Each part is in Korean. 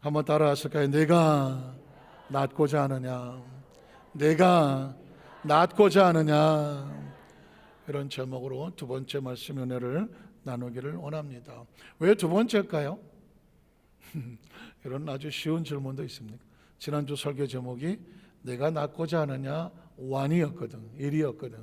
한번 따라하실까요? 내가 낫고자 하느냐, 내가 낫고자 하느냐. 이런 제목으로 두 번째 말씀 은혜를 나누기를 원합니다. 왜 두 번째일까요? 이런 아주 쉬운 질문도 있습니다. 지난주 설교 제목이 내가 낫고자 하느냐 원이었거든, 일이었거든.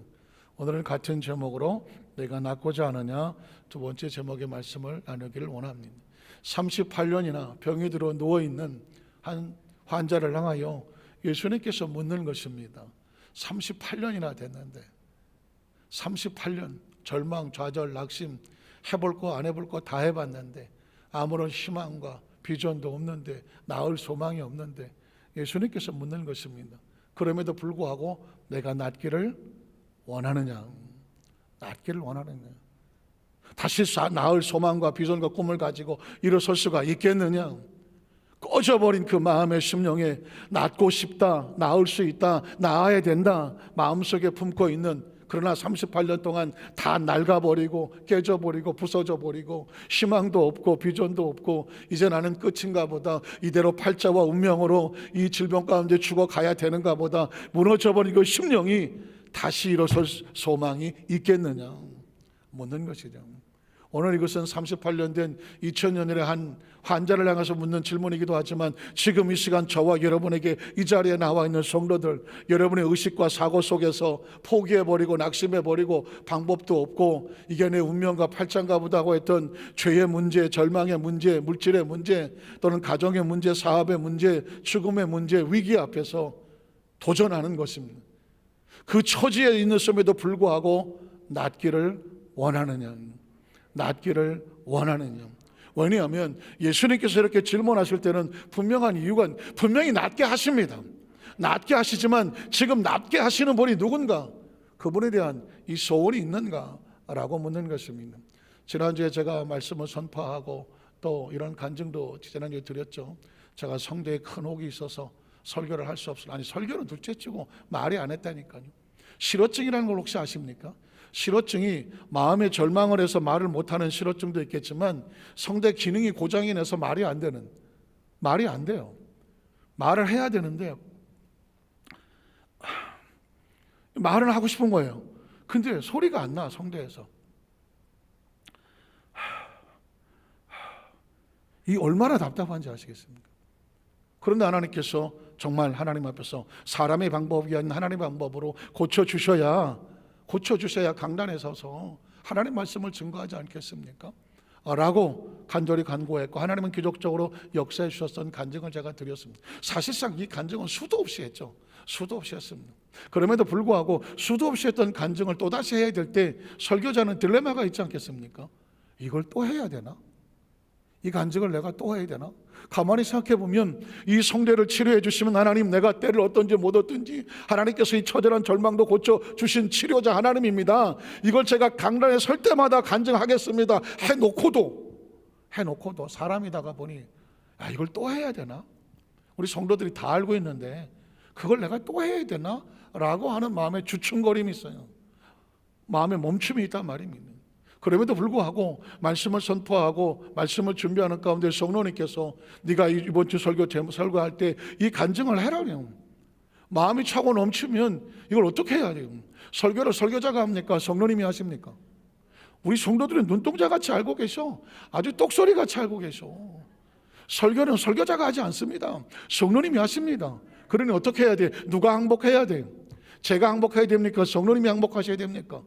오늘은 같은 제목으로 내가 낫고자 하느냐 두 번째 제목의 말씀을 나누기를 원합니다. 38년이나 병이 들어 누워있는 한 환자를 향하여 예수님께서 묻는 것입니다. 38년이나 됐는데 38년 절망, 좌절, 낙심, 해볼 거 안 해볼 거 다 해봤는데 아무런 희망과 비전도 없는데, 나을 소망이 없는데 예수님께서 묻는 것입니다. 그럼에도 불구하고 내가 낫기를 원하느냐, 낫기를 원하느냐, 다시 나을 소망과 비전과 꿈을 가지고 일어설 수가 있겠느냐. 꺼져버린 그 마음의 심령에 낫고 싶다, 나을 수 있다, 나아야 된다 마음속에 품고 있는, 그러나 38년 동안 다 낡아버리고 깨져버리고 부서져버리고 희망도 없고 비전도 없고 이제 나는 끝인가 보다, 이대로 팔자와 운명으로 이 질병 가운데 죽어가야 되는가 보다 무너져버린 그 심령이 다시 일어설 소망이 있겠느냐 묻는 것이죠. 오늘 이것은 38년 된 2000년의 한 환자를 향해서 묻는 질문이기도 하지만, 지금 이 시간 저와 여러분에게 이 자리에 나와 있는 성도들, 여러분의 의식과 사고 속에서 포기해버리고 낙심해버리고 방법도 없고 이게 내 운명과 팔짱가 보다 하고 했던 죄의 문제, 절망의 문제, 물질의 문제, 또는 가정의 문제, 사업의 문제, 죽음의 문제, 위기 앞에서 도전하는 것입니다. 그 처지에 있는음에도 불구하고 낫기를 원하느냐, 낫기를 원하느냐. 왜냐하면 예수님께서 이렇게 질문하실 때는 분명한 이유가, 분명히 낫게 하십니다. 낫게 하시지만 지금 낫게 하시는 분이 누군가, 그분에 대한 이 소원이 있는가 라고 묻는 것입니다. 지난주에 제가 말씀을 선포하고 또 이런 간증도 지난주에 드렸죠. 제가 성대에 큰 혹이 있어서 설교를 할 수 없어요. 아니, 설교는 둘째치고 말이 안 했다니까요. 실어증이라는 걸 혹시 아십니까? 실어증이 마음의 절망을 해서 말을 못하는 실어증도 있겠지만, 성대 기능이 고장이 나서 말이 안 돼요. 말을 해야 되는데 말을 하고 싶은 거예요. 근데 소리가 안 나, 성대에서. 이 얼마나 답답한지 아시겠습니까? 그런데 하나님께서 정말 하나님 앞에서 사람의 방법이 아닌 하나님의 방법으로 고쳐주셔야 강단에 서서 하나님 말씀을 증거하지 않겠습니까? 라고 간절히 간구했고, 하나님은 기적적으로 역사해 주셨던 간증을 제가 드렸습니다. 사실상 이 간증은 수도 없이 했죠. 수도 없이 했습니다. 그럼에도 불구하고 수도 없이 했던 간증을 또다시 해야 될 때 설교자는 딜레마가 있지 않겠습니까? 이걸 또 해야 되나? 이 간증을 내가 또 해야 되나? 가만히 생각해 보면 이 성대를 치료해 주시면 하나님, 내가 때를 얻든지 못 얻든지 하나님께서 이 처절한 절망도 고쳐주신 치료자 하나님입니다. 이걸 제가 강단에 설 때마다 간증하겠습니다 해놓고도 사람이다가 보니, 이걸 또 해야 되나? 우리 성도들이 다 알고 있는데 그걸 내가 또 해야 되나? 라고 하는 마음에 주춤거림이 있어요. 마음에 멈춤이 있단 말입니다. 그럼에도 불구하고 말씀을 선포하고 말씀을 준비하는 가운데 성령님께서 네가 이번 주 설교할 때 이 간증을 해라요. 마음이 차고 넘치면 이걸 어떻게 해야 돼요? 설교를 설교자가 합니까? 성령님이 하십니까? 우리 성도들은 눈동자같이 알고 계셔. 아주 똑소리같이 알고 계셔. 설교는 설교자가 하지 않습니다. 성령님이 하십니다. 그러니 어떻게 해야 돼? 누가 항복해야 돼? 제가 항복해야 됩니까? 성령님이 항복하셔야 됩니까?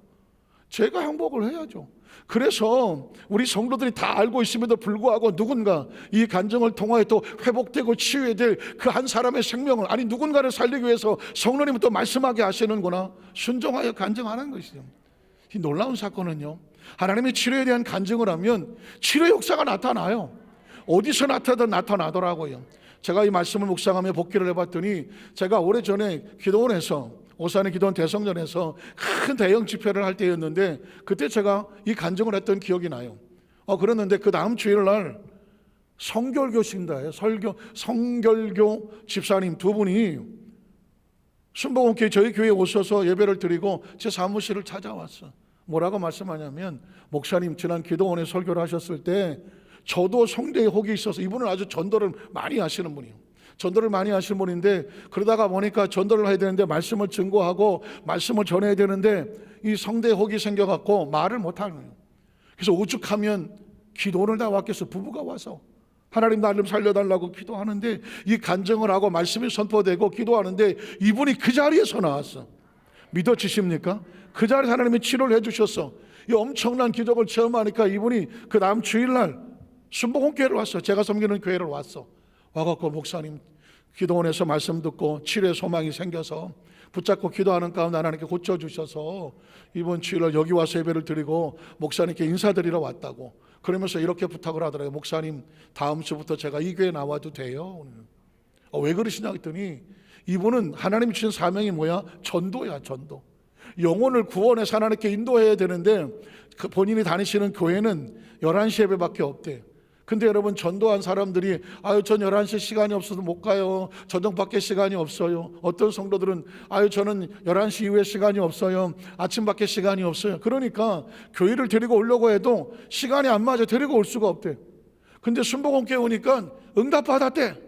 제가 항복을 해야죠. 그래서 우리 성도들이 다 알고 있음에도 불구하고 누군가 이 간증을 통하여 또 회복되고 치유해야 될 그 한 사람의 생명을, 아니 누군가를 살리기 위해서 성령님은 또 말씀하게 하시는구나, 순종하여 간증하는 것이죠. 이 놀라운 사건은요, 하나님의 치료에 대한 간증을 하면 치료 역사가 나타나요. 어디서 나타나더라고요. 제가 이 말씀을 묵상하며 복기를 해봤더니, 제가 오래전에 기도원에서, 오산의 기도원 대성전에서 큰 대형 집회를 할 때였는데, 그때 제가 이 간증을 했던 기억이 나요. 그랬는데 그 다음 주일날 성결교신다예요. 성결교 집사님 두 분이 순복음교회 저희 교회에 오셔서 예배를 드리고 제 사무실을 찾아왔어. 뭐라고 말씀하냐면, 목사님 지난 기도원에 설교를 하셨을 때 저도 성대에 혹이 있어서, 이분은 아주 전도를 많이 하시는 분이에요. 전도를 많이 하시는 분인데, 그러다가 보니까 전도를 해야 되는데 말씀을 증거하고 말씀을 전해야 되는데 이 성대에 혹이 생겨갖고 말을 못하는 거예요. 그래서 오죽하면 기도를 다 왔겠어. 부부가 와서 하나님 나 좀 살려달라고 기도하는데, 이 간증을 하고 말씀이 선포되고 기도하는데 이분이 그 자리에서 나왔어. 믿어지십니까? 그 자리에서 하나님이 치료를 해주셨어. 이 엄청난 기적을 체험하니까 이분이 그 다음 주일날 순복음교회를 왔어. 제가 섬기는 교회를 왔어. 와갖고 목사님 기도원에서 말씀 듣고 치료의 소망이 생겨서 붙잡고 기도하는 가운데 하나님께 고쳐주셔서 이번 주일날 여기 와서 예배를 드리고 목사님께 인사드리러 왔다고. 그러면서 이렇게 부탁을 하더라고요. 목사님 다음 주부터 제가 이 교회에 나와도 돼요? 왜 그러시냐 했더니 이분은 하나님이 주신 사명이 뭐야? 전도야. 전도. 영혼을 구원해서 하나님께 인도해야 되는데 그 본인이 다니시는 교회는 11시 예배밖에 없대. 근데 여러분, 전도한 사람들이 전 11시 시간이 없어서 못 가요. 저녁밖에 시간이 없어요. 어떤 성도들은 저는 11시 이후에 시간이 없어요. 아침밖에 시간이 없어요. 그러니까 교회를 데리고 오려고 해도 시간이 안 맞아. 데리고 올 수가 없대. 근데 순복음교회 오니까 응답받았대.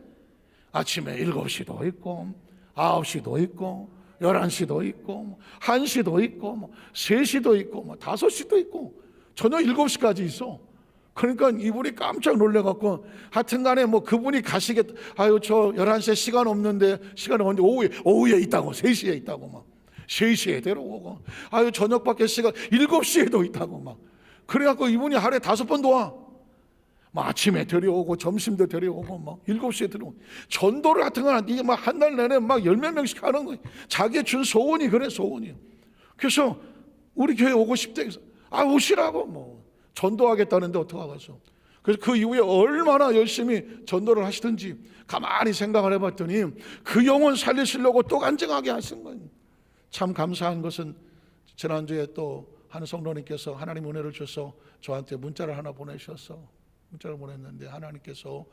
아침에 7시도 있고 9시도 있고 11시도 있고 1시도 있고 3시도 있고 5시도 있고 저녁 7시까지 있어. 그러니까 이분이 깜짝 놀래갖고 하여튼간에 그분이 가시겠, 저 11시에 시간 없는데, 시간 없는데 오후에 있다고, 3시에 있다고 3시에 데려오고, 저녁밖에 시간 7시에도 있다고 그래갖고 이분이 하루에 5번 도와. 아침에 데려오고 점심도 데려오고 7시에 데려오고. 전도를 하여튼간 이게 한 달 내내 10몇 명씩 하는 거예요. 자기의 준 소원이 그래, 소원이요. 그래서 우리 교회 오고 싶대. 오시라고 전도하겠다는데 어떡하겠어. 그래서 그 이후에 얼마나 열심히 전도를 하시든지 가만히 생각을 해봤더니 그 영혼 살리시려고 또 간증하게 하신 거예요. 참 감사한 것은 지난주에 또 한 성도님께서 하나님 은혜를 주셔서 저한테 문자를 하나 보내주셨어. 문자를 보냈는데 하나님께서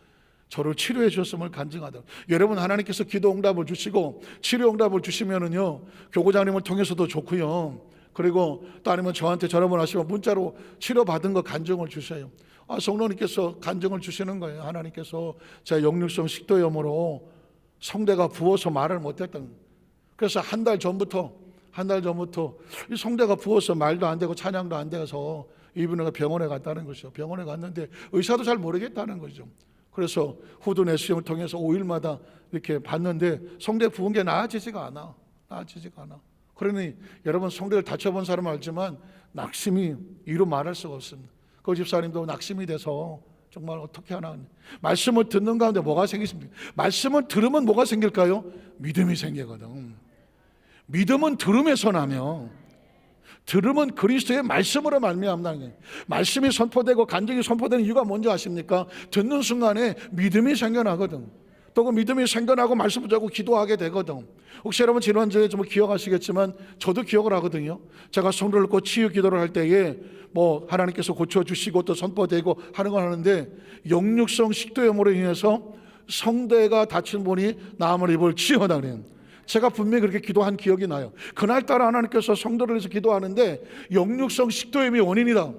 저를 치료해 주셨음을 간증하더라고요. 여러분, 하나님께서 기도 응답을 주시고 치료 응답을 주시면은요, 교구장님을 통해서도 좋고요, 그리고 또 아니면 저한테 전화번호 하시면 문자로 치료받은 거 간증을 주세요. 성도님께서 간증을 주시는 거예요. 하나님께서 제 역류성 식도염으로 성대가 부어서 말을 못했던, 그래서 한 달 전부터 이 성대가 부어서 말도 안 되고 찬양도 안 돼서 이분은 병원에 갔다는 거죠. 병원에 갔는데 의사도 잘 모르겠다는 거죠. 그래서 후두 내시경을 통해서 5일마다 이렇게 봤는데 성대 부은 게 나아지지가 않아. 그러니 여러분, 성대를 다쳐본 사람은 알지만 낙심이 이루 말할 수가 없습니다. 그 집사님도 낙심이 돼서 정말 어떻게 하나. 말씀을 듣는 가운데 뭐가 생기십니까? 말씀을 들으면 뭐가 생길까요? 믿음이 생기거든. 믿음은 들음에서 나며, 들음은 그리스도의 말씀으로 말미암는 거예요. 말씀이 선포되고 간증이 선포되는 이유가 뭔지 아십니까? 듣는 순간에 믿음이 생겨나거든. 또 그 믿음이 생겨나고 말씀 붙잡고 기도하게 되거든. 혹시 여러분 지난주에 좀 기억하시겠지만 저도 기억을 하거든요. 제가 성도를 꼭 치유 기도를 할 때에 하나님께서 고쳐주시고 또 선포되고 하는 걸 하는데, 역류성 식도염으로 인해서 성대가 다친 분이 나음을 입을 치유하다 그래요. 제가 분명히 그렇게 기도한 기억이 나요. 그날따라 하나님께서 성도를 위해서 기도하는데 역류성 식도염이 원인이다.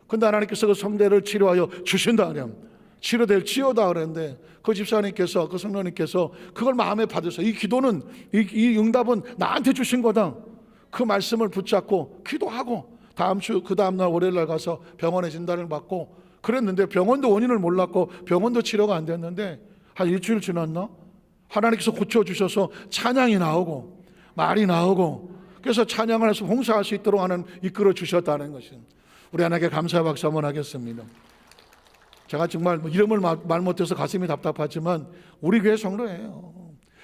근데 하나님께서 그 성대를 치료하여 주신다 그래요. 치유다 그랬는데 그 집사님께서, 그 성도님께서 그걸 마음에 받으셔서 이 기도는, 이 응답은 나한테 주신 거다. 그 말씀을 붙잡고 기도하고 그 다음날 월요일날 가서 병원에 진단을 받고 그랬는데, 병원도 원인을 몰랐고 병원도 치료가 안 됐는데 한 일주일 지났나? 하나님께서 고쳐주셔서 찬양이 나오고 말이 나오고, 그래서 찬양을 해서 봉사할 수 있도록 하는 이끌어 주셨다는 것입니다. 우리 하나님께 감사 박수 한번 하겠습니다. 제가 정말 이름을 말 못해서 가슴이 답답하지만 우리 교회 성도예요.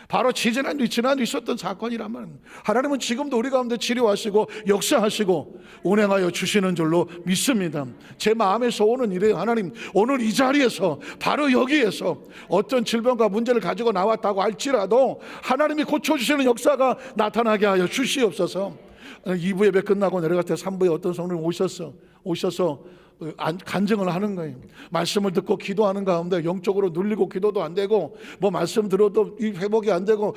바로 지난주 있었던 사건이란 말입니다. 하나님은 지금도 우리 가운데 치료하시고 역사하시고 운행하여 주시는 줄로 믿습니다. 제 마음에서 오는 이래요. 하나님, 오늘 이 자리에서, 바로 여기에서 어떤 질병과 문제를 가지고 나왔다고 할지라도 하나님이 고쳐주시는 역사가 나타나게 하여 주시옵소서. 2부 예배 끝나고 내려갈 때 3부에 어떤 성도님 오셔서 간증을 하는 거예요. 말씀을 듣고 기도하는 가운데 영적으로 눌리고 기도도 안 되고 말씀 들어도 이 회복이 안 되고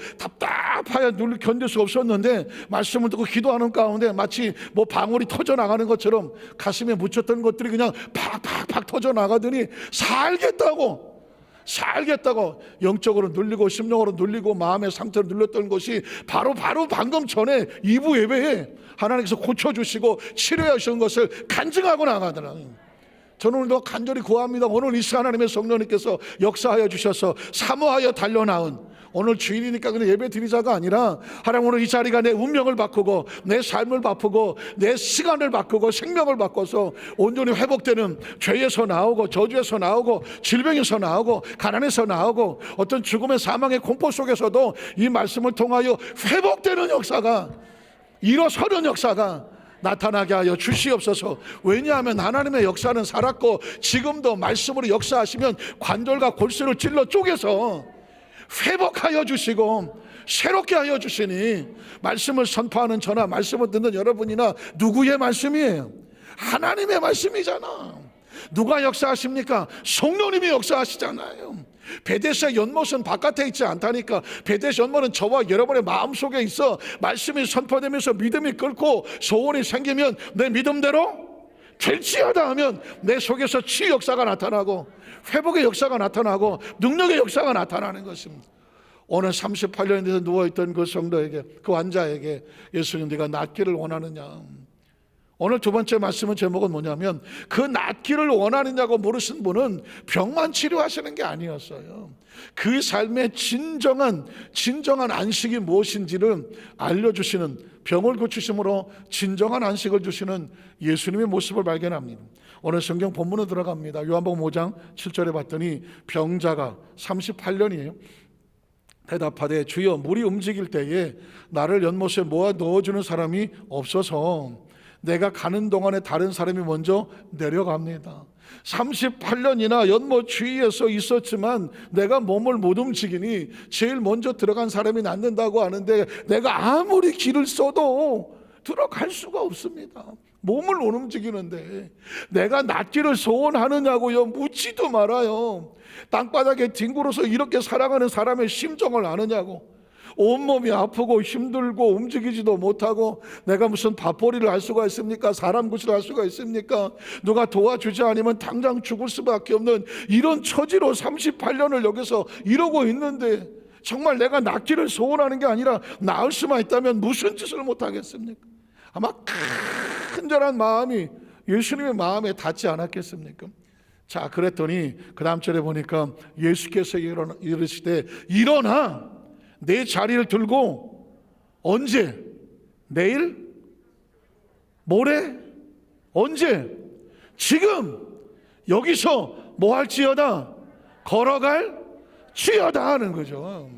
아파야 눌 견딜 수 없었는데 말씀을 듣고 기도하는 가운데 마치 뭐 방울이 터져 나가는 것처럼 가슴에 묻혔던 것들이 그냥 팍팍팍 터져 나가더니 살겠다고 영적으로 눌리고 심령으로 눌리고 마음의 상태로 눌렸던 것이 바로 방금 전에 2부 예배에 하나님께서 고쳐주시고 치료하신 것을 간증하고 나가더라고요. 저는 오늘도 간절히 구합니다. 오늘 이 시간 하나님의 성령님께서 역사하여 주셔서 사모하여 달려나온, 오늘 주일이니까 그냥 예배 드리자가 아니라 하나님 오늘 이 자리가 내 운명을 바꾸고 내 삶을 바꾸고 내 시간을 바꾸고 생명을 바꿔서 온전히 회복되는, 죄에서 나오고 저주에서 나오고 질병에서 나오고 가난에서 나오고 어떤 죽음의 사망의 공포 속에서도 이 말씀을 통하여 회복되는 역사가, 일어서는 역사가 나타나게 하여 주시옵소서. 왜냐하면 하나님의 역사는 살았고 지금도 말씀으로 역사하시면 관절과 골수를 찔러 쪼개서 회복하여 주시고 새롭게 하여 주시니, 말씀을 선포하는 저나 말씀을 듣는 여러분이나 누구의 말씀이에요? 하나님의 말씀이잖아. 누가 역사하십니까? 성령님이 역사하시잖아요. 베데스다 연못은 바깥에 있지 않다니까. 베데스다 연못은 저와 여러분의 마음속에 있어. 말씀이 선포되면서 믿음이 끓고 소원이 생기면 내 믿음대로 될지어다 하면 내 속에서 치유 역사가 나타나고 회복의 역사가 나타나고 능력의 역사가 나타나는 것입니다. 오늘 38년에 대해서 누워있던 그 성도에게, 그 환자에게 예수님, 네가 낫기를 원하느냐. 오늘 두 번째 말씀은 제목은 뭐냐면, 그 낫기를 원하느냐고 물으신 분은 병만 치료하시는 게 아니었어요. 그 삶의 진정한 안식이 무엇인지를 알려주시는, 병을 고치심으로 진정한 안식을 주시는 예수님의 모습을 발견합니다. 오늘 성경 본문으로 들어갑니다. 요한복음 5장 7절에 봤더니 병자가 38년이에요. 대답하되 주여, 물이 움직일 때에 나를 연못에 모아 넣어주는 사람이 없어서 내가 가는 동안에 다른 사람이 먼저 내려갑니다. 38년이나 연못 주위에서 있었지만 내가 몸을 못 움직이니 제일 먼저 들어간 사람이 낫는다고 하는데 내가 아무리 길을 써도 들어갈 수가 없습니다. 몸을 못 움직이는데 내가 낫기를 소원하느냐고요? 묻지도 말아요. 땅바닥에 뒹굴어서 이렇게 살아가는 사람의 심정을 아느냐고. 온몸이 아프고 힘들고 움직이지도 못하고 내가 무슨 밥벌이를 할 수가 있습니까? 사람 구실을 할 수가 있습니까? 누가 도와주지 않으면 당장 죽을 수밖에 없는 이런 처지로 38년을 여기서 이러고 있는데, 정말 내가 낫기를 소원하는 게 아니라 나을 수만 있다면 무슨 짓을 못하겠습니까? 아마 간절한 마음이 예수님의 마음에 닿지 않았겠습니까? 자, 그랬더니 그 다음 절에 보니까 예수께서 이르시되 일어나 내 자리를 들고, 언제? 내일? 모레? 언제? 지금 여기서 뭐 할지어다? 걸어갈 지어다 하는 거죠.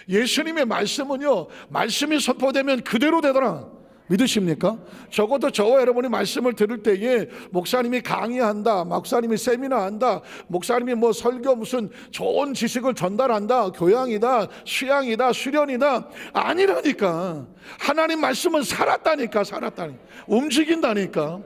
예수님의 말씀은요, 말씀이 선포되면 그대로 되더라. 믿으십니까? 적어도 저와 여러분이 말씀을 들을 때에 목사님이 강의한다, 목사님이 세미나한다, 목사님이 뭐 설교 무슨 좋은 지식을 전달한다, 교양이다, 수양이다, 수련이다, 아니라니까. 하나님 말씀은 살았다니까. 움직인다니까.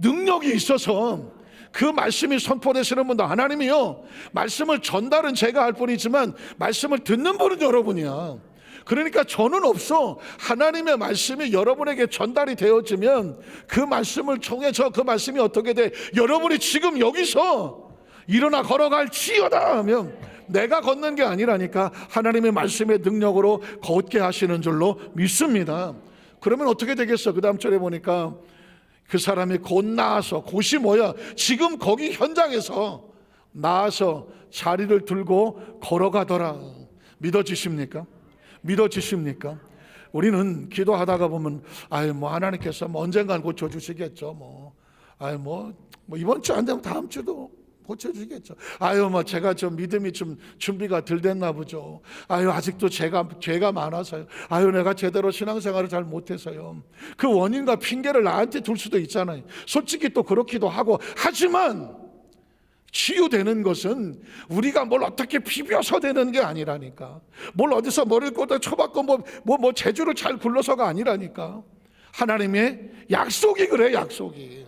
능력이 있어서 그 말씀이 선포되시는 분도 하나님이요, 말씀을 전달은 제가 할 뿐이지만 말씀을 듣는 분은 여러분이야. 그러니까 저는 없어. 하나님의 말씀이 여러분에게 전달이 되어지면 그 말씀을 통해서 그 말씀이 어떻게 돼? 여러분이 지금 여기서 일어나 걸어갈 지어다 하면 내가 걷는 게 아니라니까. 하나님의 말씀의 능력으로 걷게 하시는 줄로 믿습니다. 그러면 어떻게 되겠어? 그 다음 절에 보니까 그 사람이 곧 나아서, 곧이 뭐야? 지금 거기 현장에서 나아서 자리를 들고 걸어가더라. 믿어지십니까? 믿어지십니까? 우리는 기도하다가 보면 하나님께서 언젠간 고쳐주시겠죠. 이번 주 안 되면 다음 주도 고쳐주시겠죠. 제가 좀 믿음이 좀 준비가 덜 됐나 보죠. 아직도 죄가 많아서요. 내가 제대로 신앙생활을 잘 못해서요. 그 원인과 핑계를 나한테 둘 수도 있잖아요. 솔직히 또 그렇기도 하고. 하지만 치유되는 것은 우리가 뭘 어떻게 비벼서 되는 게 아니라니까. 뭘 어디서 머리를 꽂아 쳐박고 뭐 재주를 잘 굴러서가 아니라니까. 하나님의 약속이 그래, 약속이.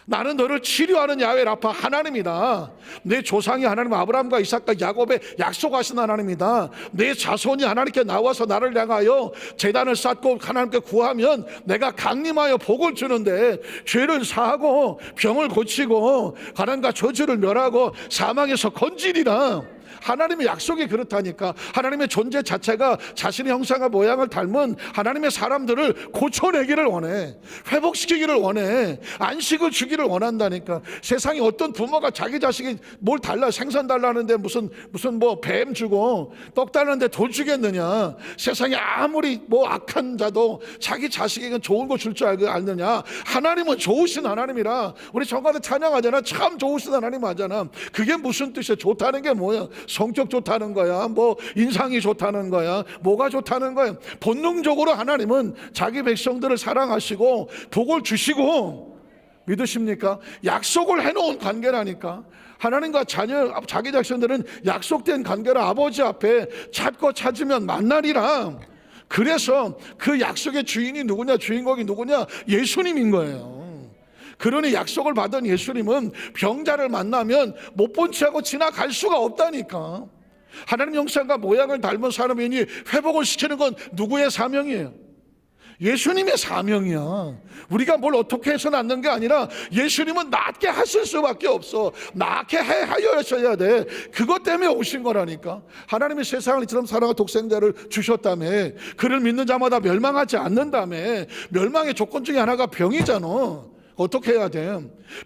나는 너를 치료하는 야훼 라파 하나님이다. 내 조상이 하나님 아브라함과 이삭과 야곱에 약속하신 하나님이다. 내 자손이 하나님께 나와서 나를 향하여 제단을 쌓고 하나님께 구하면 내가 강림하여 복을 주는데, 죄를 사하고 병을 고치고 가난과 저주를 멸하고 사망에서 건지리라. 하나님의 약속이 그렇다니까. 하나님의 존재 자체가 자신의 형상과 모양을 닮은 하나님의 사람들을 고쳐내기를 원해. 회복시키기를 원해. 안식을 주기를 원한다니까. 세상에 어떤 부모가 자기 자식이 뭘 달라, 생선 달라는데 무슨 뭐 뱀 주고 떡 달라는데 돌 주겠느냐. 세상에 아무리 뭐 악한 자도 자기 자식에게 좋은 거 줄 줄 알느냐. 하나님은 좋으신 하나님이라. 우리 정가도 찬양하잖아. 참 좋으신 하나님 하잖아. 그게 무슨 뜻이야? 좋다는 게 뭐야? 성격 좋다는 거야? 뭐 인상이 좋다는 거야? 뭐가 좋다는 거야? 본능적으로 하나님은 자기 백성들을 사랑하시고 복을 주시고, 믿으십니까? 약속을 해놓은 관계라니까. 하나님과 자기 자신들은 약속된 관계라. 아버지 앞에 찾고 찾으면 만나리라. 그래서 그 약속의 주인이 누구냐, 주인공이 누구냐? 예수님인 거예요. 그러니 약속을 받은 예수님은 병자를 만나면 못 본 채하고 지나갈 수가 없다니까. 하나님 형상과 모양을 닮은 사람이니 회복을 시키는 건 누구의 사명이에요? 예수님의 사명이야. 우리가 뭘 어떻게 해서 낫는 게 아니라 예수님은 낫게 하실 수밖에 없어. 낫게 하셔야 돼. 그것 때문에 오신 거라니까. 하나님이 세상을 이처럼 사랑하는 독생자를 주셨다며. 그를 믿는 자마다 멸망하지 않는다며. 멸망의 조건 중에 하나가 병이잖아. 어떻게 해야 돼?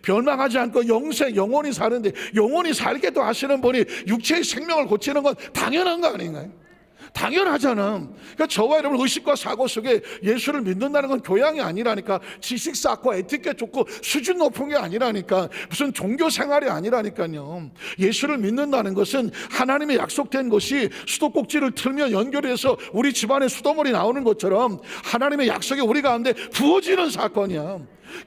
멸망하지 않고 영원히 사는데, 영원히 살게도 하시는 분이 육체의 생명을 고치는 건 당연한 거 아닌가요? 당연하잖아. 그러니까 저와 여러분 의식과 사고 속에 예수를 믿는다는 건 교양이 아니라니까. 지식 쌓고 에티켓 좋고 수준 높은 게 아니라니까. 무슨 종교 생활이 아니라니까요. 예수를 믿는다는 것은 하나님의 약속된 것이 수도꼭지를 틀면 연결해서 우리 집안에 수돗물이 나오는 것처럼 하나님의 약속이 우리 가운데 부어지는 사건이야.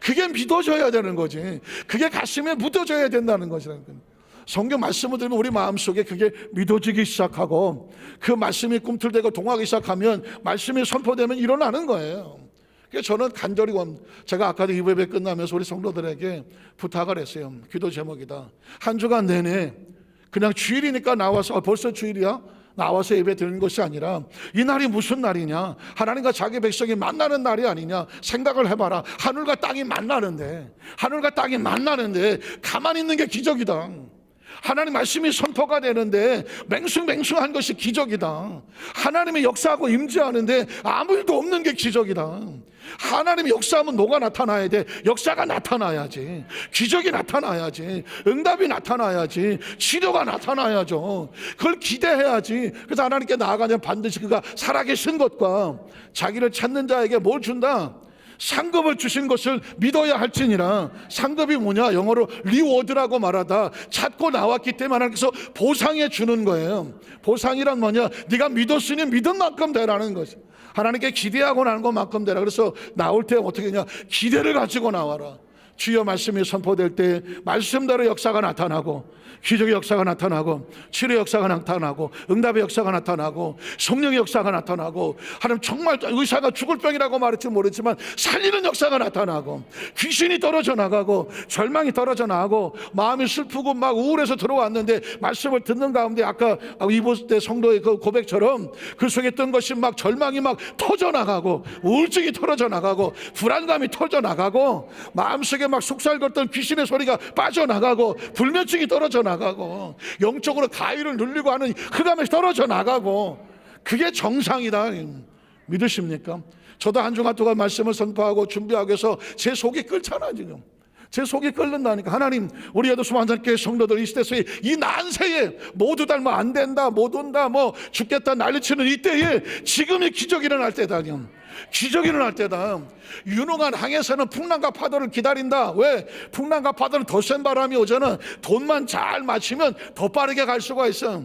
그게 믿어져야 되는 거지. 그게 가슴에 묻어져야 된다는 것이라는 거예요. 성경 말씀을 들으면 우리 마음속에 그게 믿어지기 시작하고, 그 말씀이 꿈틀대고 동하기 시작하면, 말씀이 선포되면 일어나는 거예요. 그래서 저는 간절히 제가 아까도 이 예배 끝나면서 우리 성도들에게 부탁을 했어요. 기도 제목이다. 한 주간 내내 그냥 주일이니까 나와서 벌써 주일이야? 나와서 예배 드리는 것이 아니라 이 날이 무슨 날이냐, 하나님과 자기 백성이 만나는 날이 아니냐 생각을 해봐라. 하늘과 땅이 만나는데, 하늘과 땅이 만나는데 가만히 있는 게 기적이다. 하나님 말씀이 선포가 되는데 맹숭맹숭한 것이 기적이다. 하나님의 역사하고 임재하는데 아무 일도 없는 게 기적이다. 하나님의 역사하면 뭐가 나타나야 돼? 역사가 나타나야지. 기적이 나타나야지. 응답이 나타나야지. 치료가 나타나야죠. 그걸 기대해야지. 그래서 하나님께 나아가면 반드시 그가 살아계신 것과 자기를 찾는 자에게 뭘 준다? 상급을 주신 것을 믿어야 할지니라. 상급이 뭐냐? 영어로 리워드라고 말하다. 찾고 나왔기 때문에 하나님께서 보상해 주는 거예요. 보상이란 뭐냐? 네가 믿었으니 믿은 만큼 되라는 것이. 하나님께 기대하고 나는 것만큼 되라. 그래서 나올 때 어떻게 하냐? 기대를 가지고 나와라. 주여 말씀이 선포될 때 말씀대로 역사가 나타나고, 기적의 역사가 나타나고, 치료의 역사가 나타나고, 응답의 역사가 나타나고, 성령의 역사가 나타나고, 하나님 정말 의사가 죽을 병이라고 말할지 모르지만 살리는 역사가 나타나고, 귀신이 떨어져 나가고, 절망이 떨어져 나가고, 마음이 슬프고 막 우울해서 들어왔는데 말씀을 듣는 가운데 아까 이보 때 성도의 그 고백처럼 그 속에 있던 것이 막 절망이 막 터져 나가고, 우울증이 떨어져 나가고, 불안감이 터져 나가고, 마음속에 막 속살걷던 귀신의 소리가 빠져나가고, 불면증이 떨어져 나가고, 영적으로 가위를 눌리고 하는 흑암에서 떨어져 나가고, 그게 정상이다. 믿으십니까? 저도 한 주간 동안 말씀을 선포하고 준비하기 위해서 제 속이 끓잖아. 지금 제 속이 끓는다니까. 하나님, 우리 여도 수만산교회 성도들 이 시대에 이 난세에 모두 다 뭐 안 된다, 못 온다, 뭐 죽겠다 난리치는 이때에 지금이 기적이 일어날 때다. 기적이 일어날 때다. 유능한 항해사는 풍랑과 파도를 기다린다. 왜? 풍랑과 파도는 더 센 바람이 오잖아. 돈만 잘 맞추면 더 빠르게 갈 수가 있어.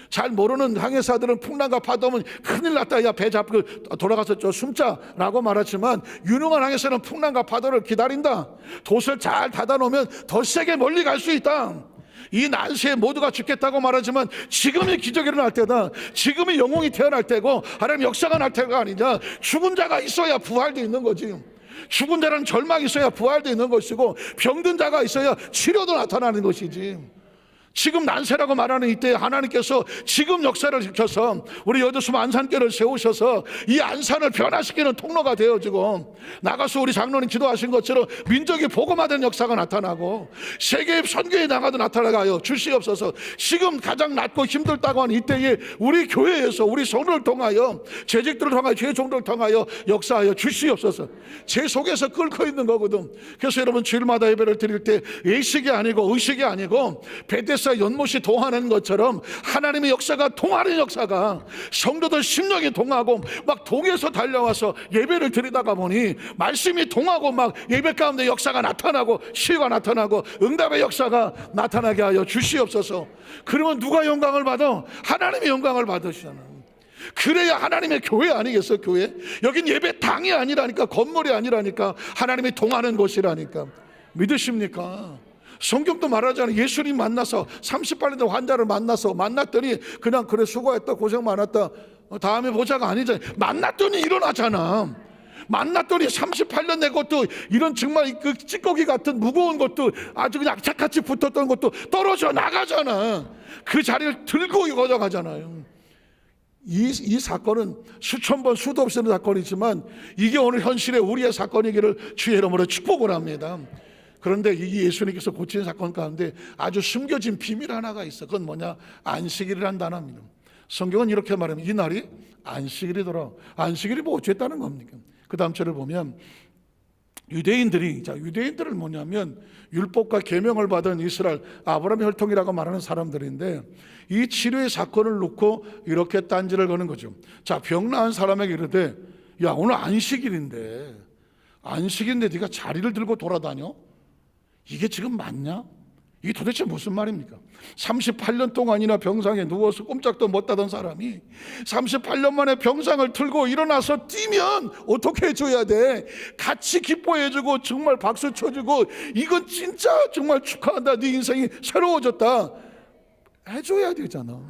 잘 모르는 항해사들은 풍랑과 파도면 큰일 났다, 야 배 잡고 돌아가서 저 숨자라고 말하지만, 유능한 항해사는 풍랑과 파도를 기다린다. 돛을 잘 닫아놓으면 더 세게 멀리 갈 수 있다. 이 난세에 모두가 죽겠다고 말하지만 지금이 기적이 일어날 때다. 지금이 영웅이 태어날 때고 하나님 역사가 날 때가 아니냐. 죽은 자가 있어야 부활도 있는 거지. 죽은 자는 절망이 있어야 부활도 있는 것이고, 병든 자가 있어야 치료도 나타나는 것이지. 지금 난세라고 말하는 이때 하나님께서 지금 역사를 시켜서 우리 여두수 안산교를 세우셔서 이 안산을 변화시키는 통로가 되어지고, 나가서 우리 장로님 기도하신 것처럼 민족이 복음화된 역사가 나타나고 세계 선교에 나가도 나타나가요 주시옵소서. 지금 가장 낮고 힘들다고 하는 이때에 우리 교회에서 우리 성도를 통하여, 재직들을 통하여, 주의 종들을 통하여 역사하여 주시옵소서. 제 속에서 끓고 있는 거거든. 그래서 여러분, 주일마다 예배를 드릴 때 예식이 아니고 의식이 아니고 베데스다 연못이 동하는 것처럼 하나님의 역사가 동하는 역사가, 성도들 심령이 동하고 막 동에서 달려와서 예배를 드리다가 보니 말씀이 동하고 막 예배 가운데 역사가 나타나고 시가 나타나고 응답의 역사가 나타나게 하여 주시옵소서. 그러면 누가 영광을 받아? 하나님의 영광을 받으시잖아요. 그래야 하나님의 교회 아니겠어요? 교회. 여긴 예배당이 아니라니까, 건물이 아니라니까, 하나님이 동하는 곳이라니까. 믿으십니까? 성경도 말하잖아요. 예수님 만나서 38년 환자를 만났더니 그냥 그래 수고했다, 고생 많았다, 다음에 보자가 아니잖아요. 만났더니 일어나잖아. 만났더니 38년 내 것도, 이런 정말 그 찌꺼기 같은 무거운 것도, 아주 그냥 악착같이 붙었던 것도 떨어져 나가잖아. 그 자리를 들고 가져가잖아요. 이 사건은 수천 번 수도 없이 있는 사건이지만 이게 오늘 현실의 우리의 사건이기를 주의 이름으로 축복을 합니다. 그런데 이 예수님께서 고친 사건 가운데 아주 숨겨진 비밀 하나가 있어. 그건 뭐냐? 안식일이라는 단어입니다. 성경은 이렇게 말합니다. 이 날이 안식일이더라. 안식일이 뭐 어쨌다는 겁니까? 그 다음 절을 보면 유대인들은 뭐냐면 율법과 계명을 받은 이스라엘, 아브라함의 혈통이라고 말하는 사람들인데, 이 치료의 사건을 놓고 이렇게 딴지를 거는 거죠. 자, 병 나은 사람에게 이르되, 야, 오늘 안식일인데 네가 자리를 들고 돌아다녀? 이게 지금 맞냐? 이게 도대체 무슨 말입니까? 38년 동안이나 병상에 누워서 꼼짝도 못하던 사람이 38년 만에 병상을 틀고 일어나서 뛰면 어떻게 해줘야 돼? 같이 기뻐해주고 정말 박수 쳐주고, 이건 진짜 정말 축하한다, 네 인생이 새로워졌다 해줘야 되잖아.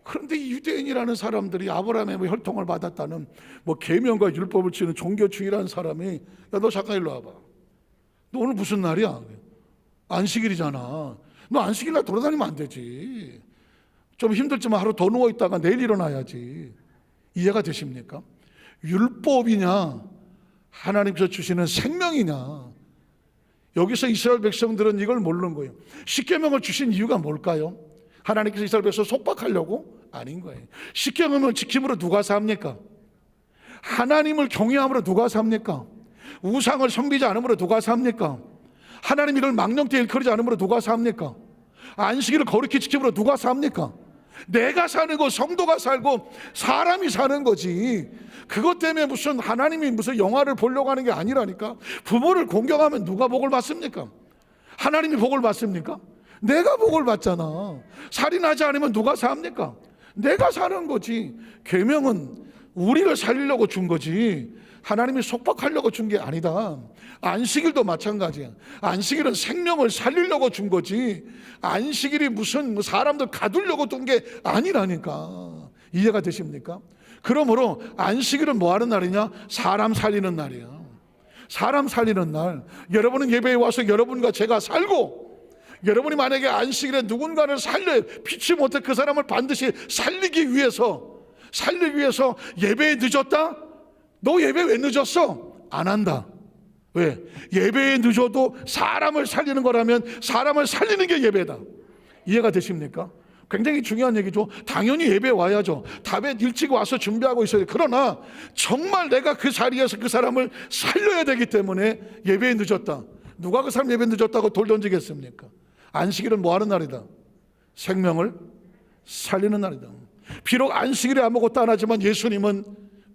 그런데 이 유대인이라는 사람들이 아브라함의 혈통을 받았다는 계명과 율법을 치는 종교주의라는 사람이, 야, 너 잠깐 일로 와봐. 너 오늘 무슨 날이야? 안식일이잖아. 너 안식일날 돌아다니면 안 되지. 좀 힘들지만 하루 더 누워있다가 내일 일어나야지. 이해가 되십니까? 율법이냐, 하나님께서 주시는 생명이냐. 여기서 이스라엘 백성들은 이걸 모르는 거예요. 십계명을 주신 이유가 뭘까요? 하나님께서 이스라엘 백성을 속박하려고? 아닌 거예요. 십계명을 지킴으로 누가 삽니까? 하나님을 경외함으로 누가 삽니까? 우상을 섬기지 않음으로 누가 삽니까? 하나님 이를 망령되이 일컬이지 않음으로 누가 삽니까? 안식일을 거룩히 지킴으로 누가 삽니까? 내가 사는 거, 성도가 살고 사람이 사는 거지. 그것 때문에 무슨 하나님이 무슨 영화를 보려고 하는 게 아니라니까. 부모를 공경하면 누가 복을 받습니까? 하나님이 복을 받습니까? 내가 복을 받잖아. 살인하지 않으면 누가 삽니까? 내가 사는 거지. 계명은 우리를 살리려고 준 거지, 하나님이 속박하려고 준 게 아니다. 안식일도 마찬가지야. 안식일은 생명을 살리려고 준 거지, 안식일이 무슨 사람들 가두려고 둔 게 아니라니까. 이해가 되십니까? 그러므로 안식일은 뭐 하는 날이냐? 사람 살리는 날이야. 사람 살리는 날. 여러분은 예배에 와서 여러분과 제가 살고, 여러분이 만약에 안식일에 누군가를 살려야, 피치 못해 그 사람을 반드시 살리기 위해서 예배에 늦었다? 너 예배 왜 늦었어? 안 한다. 왜? 예배에 늦어도 사람을 살리는 거라면 사람을 살리는 게 예배다. 이해가 되십니까? 굉장히 중요한 얘기죠. 당연히 예배 와야죠. 답에 일찍 와서 준비하고 있어야 돼. 그러나 정말 내가 그 자리에서 그 사람을 살려야 되기 때문에 예배에 늦었다. 누가 그 사람 예배에 늦었다고 돌 던지겠습니까? 안식일은 뭐 하는 날이다? 생명을 살리는 날이다. 비록 안식일에 아무것도 안 하지만 예수님은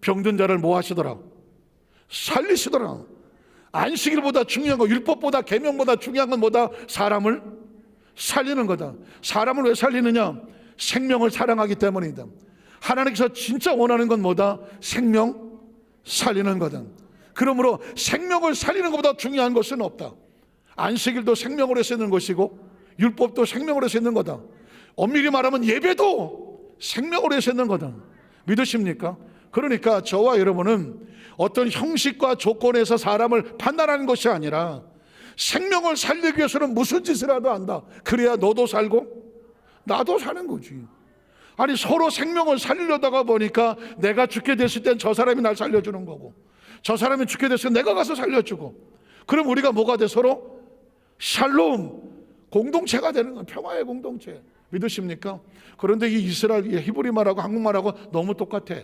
병든 자를 뭐 하시더라? 살리시더라. 안식일보다 중요한 거, 율법보다 계명보다 중요한 건 뭐다? 사람을 살리는 거다. 사람을 왜 살리느냐? 생명을 사랑하기 때문이다. 하나님께서 진짜 원하는 건 뭐다? 생명 살리는 거다. 그러므로 생명을 살리는 것보다 중요한 것은 없다. 안식일도 생명으로 쓰는 것이고 율법도 생명으로 쓰는 거다. 엄밀히 말하면 예배도 생명으로 쓰는 거다. 믿으십니까? 그러니까 저와 여러분은 어떤 형식과 조건에서 사람을 판단하는 것이 아니라 생명을 살리기 위해서는 무슨 짓을 하도 한다. 그래야 너도 살고 나도 사는 거지. 아니 서로 생명을 살리려다가 보니까 내가 죽게 됐을 땐 저 사람이 날 살려주는 거고, 저 사람이 죽게 됐을 때 내가 가서 살려주고, 그럼 우리가 뭐가 돼? 서로 샬롬 공동체가 되는 거예요. 평화의 공동체. 믿으십니까? 그런데 이 이스라엘 히브리 말하고 한국말하고 너무 똑같아.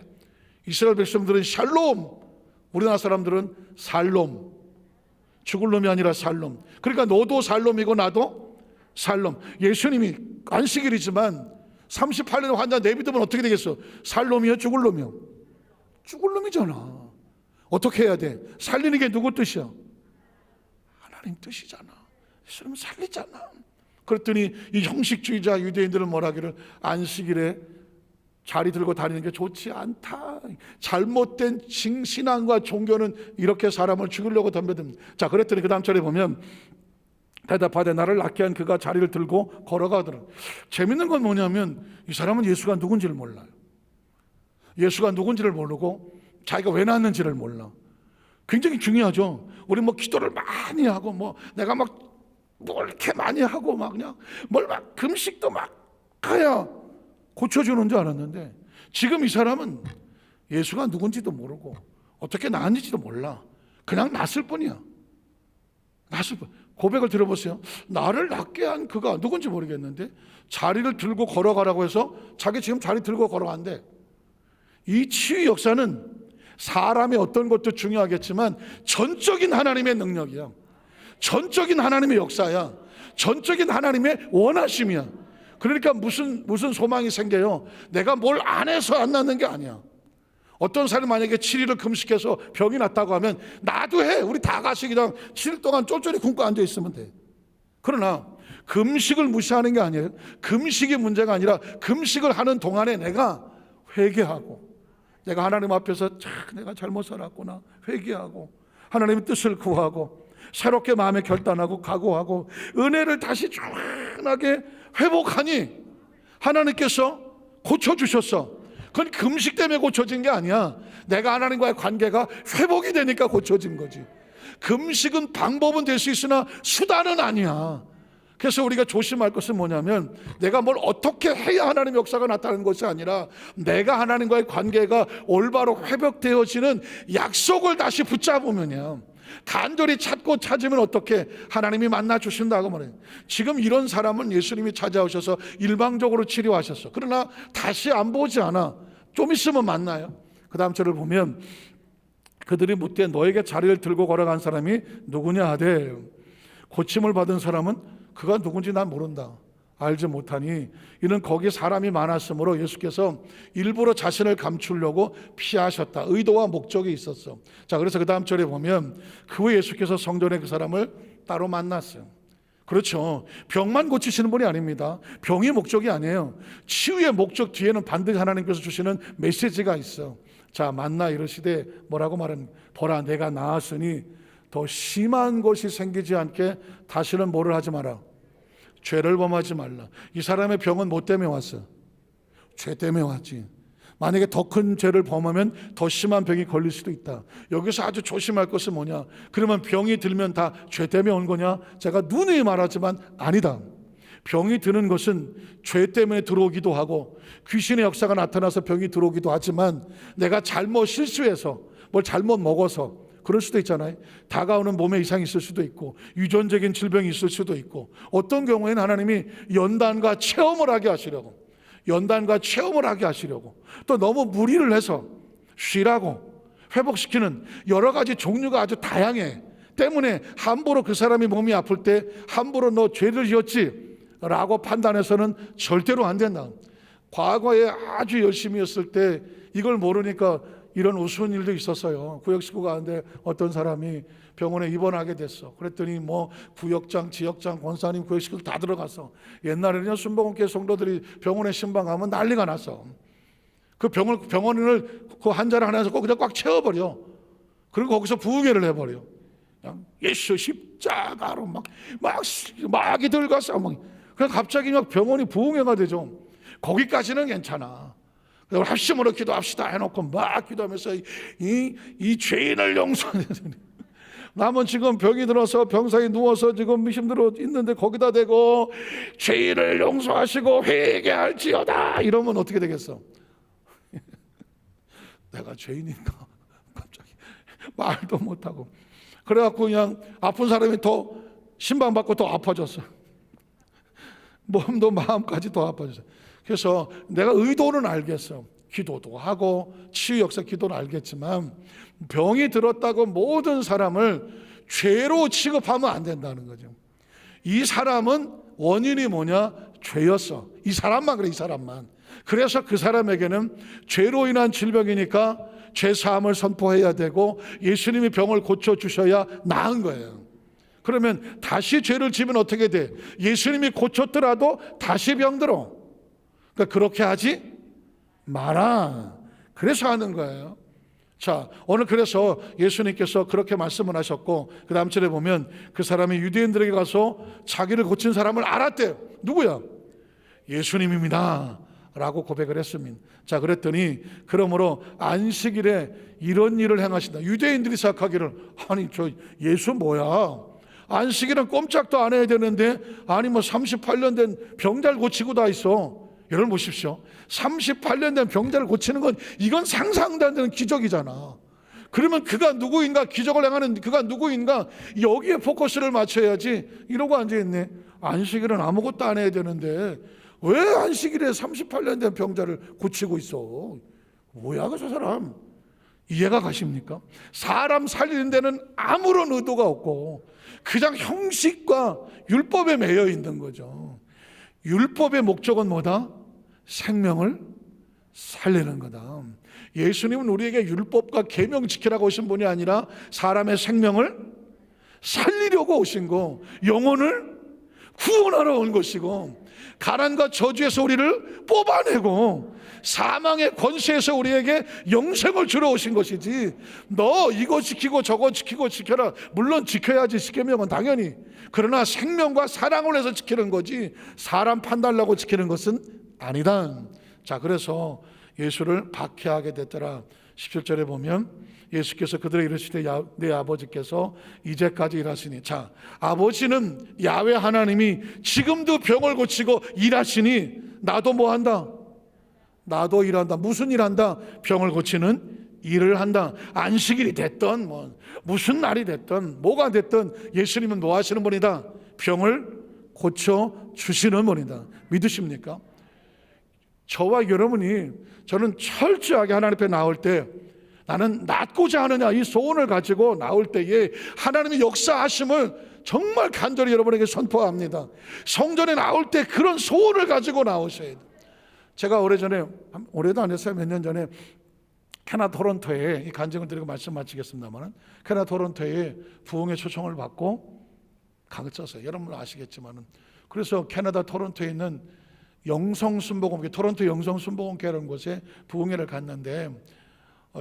이스라엘 백성들은 샬롬, 우리나라 사람들은 살롬. 죽을 놈이 아니라 살롬. 그러니까 너도 살롬이고 나도 살롬. 예수님이 안식일이지만 38년 환자 내비두면 어떻게 되겠어? 살롬이요? 죽을 놈이요? 죽을 놈이잖아. 어떻게 해야 돼? 살리는 게 누구 뜻이야? 하나님 뜻이잖아. 예수님 살리잖아. 그랬더니 이 형식주의자 유대인들은 뭐라 하기를, 안식일에 자리 들고 다니는 게 좋지 않다. 잘못된 신앙과 종교는 이렇게 사람을 죽이려고 덤벼듭니다. 자, 그랬더니 그 다음 절에 보면 대답하되 나를 낫게 한 그가 자리를 들고 걸어가더라. 재밌는 건 뭐냐면 이 사람은 예수가 누군지를 몰라요. 예수가 누군지를 모르고 자기가 왜 낳았는지를 몰라. 굉장히 중요하죠. 우리 뭐 기도를 많이 하고 뭐 내가 막 뭘 이렇게 많이 하고 막 그냥 뭘 막 금식도 막 가야 고쳐주는 줄 알았는데, 지금 이 사람은 예수가 누군지도 모르고 어떻게 낳았는지도 몰라. 그냥 낳았을 뿐이야. 낳았을 뿐. 고백을 들어보세요. 나를 낳게 한 그가 누군지 모르겠는데 자리를 들고 걸어가라고 해서 자기 지금 자리 들고 걸어간대. 이 치유 역사는 사람의 어떤 것도 중요하겠지만 전적인 하나님의 능력이야. 전적인 하나님의 역사야. 전적인 하나님의 원하심이야. 그러니까 무슨 소망이 생겨요? 내가 뭘 안 해서 안 낫는 게 아니야. 어떤 사람이 만약에 7일을 금식해서 병이 났다고 하면 나도 해. 우리 다 같이 그냥 7일 동안 쫄쫄이 굶고 앉아 있으면 돼. 그러나 금식을 무시하는 게 아니에요. 금식이 문제가 아니라 금식을 하는 동안에 내가 회개하고, 내가 하나님 앞에서 내가 잘못 살았구나 회개하고, 하나님의 뜻을 구하고, 새롭게 마음에 결단하고 각오하고 은혜를 다시 충만하게 회복하니 하나님께서 고쳐주셨어. 그건 금식 때문에 고쳐진 게 아니야. 내가 하나님과의 관계가 회복이 되니까 고쳐진 거지. 금식은 방법은 될 수 있으나 수단은 아니야. 그래서 우리가 조심할 것은 뭐냐면 내가 뭘 어떻게 해야 하나님의 역사가 나타나는 것이 아니라 내가 하나님과의 관계가 올바로 회복되어지는 약속을 다시 붙잡으면요, 간절히 찾고 찾으면 어떻게 하나님이 만나 주신다고 말해요. 지금 이런 사람은 예수님이 찾아오셔서 일방적으로 치료하셨어. 그러나 다시 안 보지 않아. 좀 있으면 만나요. 그 다음 절을 보면 그들이 묻되 너에게 자리를 들고 걸어간 사람이 누구냐 하되 고침을 받은 사람은 그가 누군지 난 모른다. 알지 못하니 이는 거기 사람이 많았으므로 예수께서 일부러 자신을 감추려고 피하셨다. 의도와 목적이 있었어. 자, 그래서 그 다음 절에 보면 그 후에 예수께서 성전에 그 사람을 따로 만났어요. 그렇죠. 병만 고치시는 분이 아닙니다. 병이 목적이 아니에요. 치유의 목적 뒤에는 반드시 하나님께서 주시는 메시지가 있어. 자, 만나 이르시되 뭐라고 말하는, 보라 내가 나았으니 더 심한 것이 생기지 않게 다시는 뭐를 하지 마라, 죄를 범하지 말라. 이 사람의 병은 뭐 때문에 왔어? 죄 때문에 왔지. 만약에 더 큰 죄를 범하면 더 심한 병이 걸릴 수도 있다. 여기서 아주 조심할 것은 뭐냐? 그러면 병이 들면 다 죄 때문에 온 거냐? 제가 누누이 말하지만 아니다. 병이 드는 것은 죄 때문에 들어오기도 하고 귀신의 역사가 나타나서 병이 들어오기도 하지만 내가 잘못 실수해서 뭘 잘못 먹어서 그럴 수도 있잖아요. 다가오는 몸에 이상이 있을 수도 있고 유전적인 질병이 있을 수도 있고, 어떤 경우에는 하나님이 연단과 체험을 하게 하시려고, 연단과 체험을 하게 하시려고, 또 너무 무리를 해서 쉬라고 회복시키는 여러 가지 종류가 아주 다양해. 때문에 함부로 그 사람이 몸이 아플 때 함부로 너 죄를 지었지 라고 판단해서는 절대로 안 된다. 과거에 아주 열심히 했을 때 이걸 모르니까 이런 우스운 일도 있었어요. 구역 식구 가운데 어떤 사람이 병원에 입원하게 됐어. 그랬더니 뭐 구역장, 지역장, 권사님, 구역 식구 다 들어가서, 옛날에는 순복음교회 성도들이 병원에 신방하면 난리가 났어. 그 병원을 그 환자를 하나에서 그냥 꽉 채워버려. 그리고 거기서 부흥회를 해버려. 그냥 예수 십자가로 막이 들어가서 그냥 갑자기 막 병원이 부흥회가 되죠. 거기까지는 괜찮아. 합심으로 기도합시다 해놓고 막 기도하면서 이 죄인을 용서해. 남은 지금 병이 들어서 병상에 누워서 지금 힘들어 있는데 거기다 대고 죄인을 용서하시고 회개할지어다 이러면 어떻게 되겠어? 내가 죄인인가? 갑자기 말도 못하고 그래갖고 그냥 아픈 사람이 더 신방받고 더 아파졌어. 몸도 마음까지 더 아파졌어. 그래서 내가 의도는 알겠어. 기도도 하고 치유 역사 기도는 알겠지만 병이 들었다고 모든 사람을 죄로 취급하면 안 된다는 거죠. 이 사람은 원인이 뭐냐? 죄였어. 이 사람만 그래, 이 사람만. 그래서 그 사람에게는 죄로 인한 질병이니까 죄사함을 선포해야 되고 예수님이 병을 고쳐주셔야 나은 거예요. 그러면 다시 죄를 지면 어떻게 돼? 예수님이 고쳤더라도 다시 병들어. 그러니까 그렇게 하지 마라. 그래서 하는 거예요. 자, 오늘 그래서 예수님께서 그렇게 말씀을 하셨고 그 다음 절에 보면 그 사람이 유대인들에게 가서 자기를 고친 사람을 알았대요. 누구야? 예수님입니다 라고 고백을 했습니다. 자, 그랬더니 그러므로 안식일에 이런 일을 행하신다. 유대인들이 생각하기를 아니 저 예수 뭐야? 안식일은 꼼짝도 안 해야 되는데 아니 뭐 38년 된 병자를 고치고 다 있어. 여러분 보십시오. 38년 된 병자를 고치는 건 이건 상상도 안 되는 기적이잖아. 그러면 그가 누구인가, 기적을 행하는 그가 누구인가 여기에 포커스를 맞춰야지. 이러고 앉아있네. 안식일은 아무것도 안 해야 되는데 왜 안식일에 38년 된 병자를 고치고 있어? 뭐야 그 저 사람? 이해가 가십니까? 사람 살리는 데는 아무런 의도가 없고 그냥 형식과 율법에 매여 있는 거죠. 율법의 목적은 뭐다? 생명을 살리는 거다. 예수님은 우리에게 율법과 계명 지키라고 오신 분이 아니라 사람의 생명을 살리려고 오신 거, 영혼을 구원하러 온 것이고 가난과 저주에서 우리를 뽑아내고 사망의 권세에서 우리에게 영생을 주러 오신 것이지 너 이거 지키고 저거 지키고 지켜라. 물론 지켜야지 십계명은 당연히. 그러나 생명과 사랑을 위해서 지키는 거지 사람 판단하려고 지키는 것은 아니다. 자, 그래서 예수를 박해하게 됐더라. 17절에 보면 예수께서 그들에게 이르시되 내 아버지께서 이제까지 일하시니. 자, 아버지는 야훼 하나님이 지금도 병을 고치고 일하시니 나도 뭐 한다? 나도 일한다. 무슨 일한다? 병을 고치는 일을 한다. 안식일이 됐던 무슨 날이 됐던 뭐가 됐던 예수님은 뭐 하시는 분이다? 병을 고쳐주시는 분이다. 믿으십니까? 저와 여러분이 저는 철저하게 하나님 앞에 나올 때 나는 낫고자 하느냐 이 소원을 가지고 나올 때에 하나님의 역사하심을 정말 간절히 여러분에게 선포합니다. 성전에 나올 때 그런 소원을 가지고 나오셔야 돼요. 제가 오래전에, 올해도 안 했어요. 몇 년 전에 캐나다 토론토에 이 간증을 드리고 말씀 마치겠습니다만 캐나다 토론토에 부흥의 초청을 받고 갔었어요. 여러분 아시겠지만은. 그래서 캐나다 토론토에 있는 영성순복음교회, 토론토 영성순복음교회라는 곳에 부흥회를 갔는데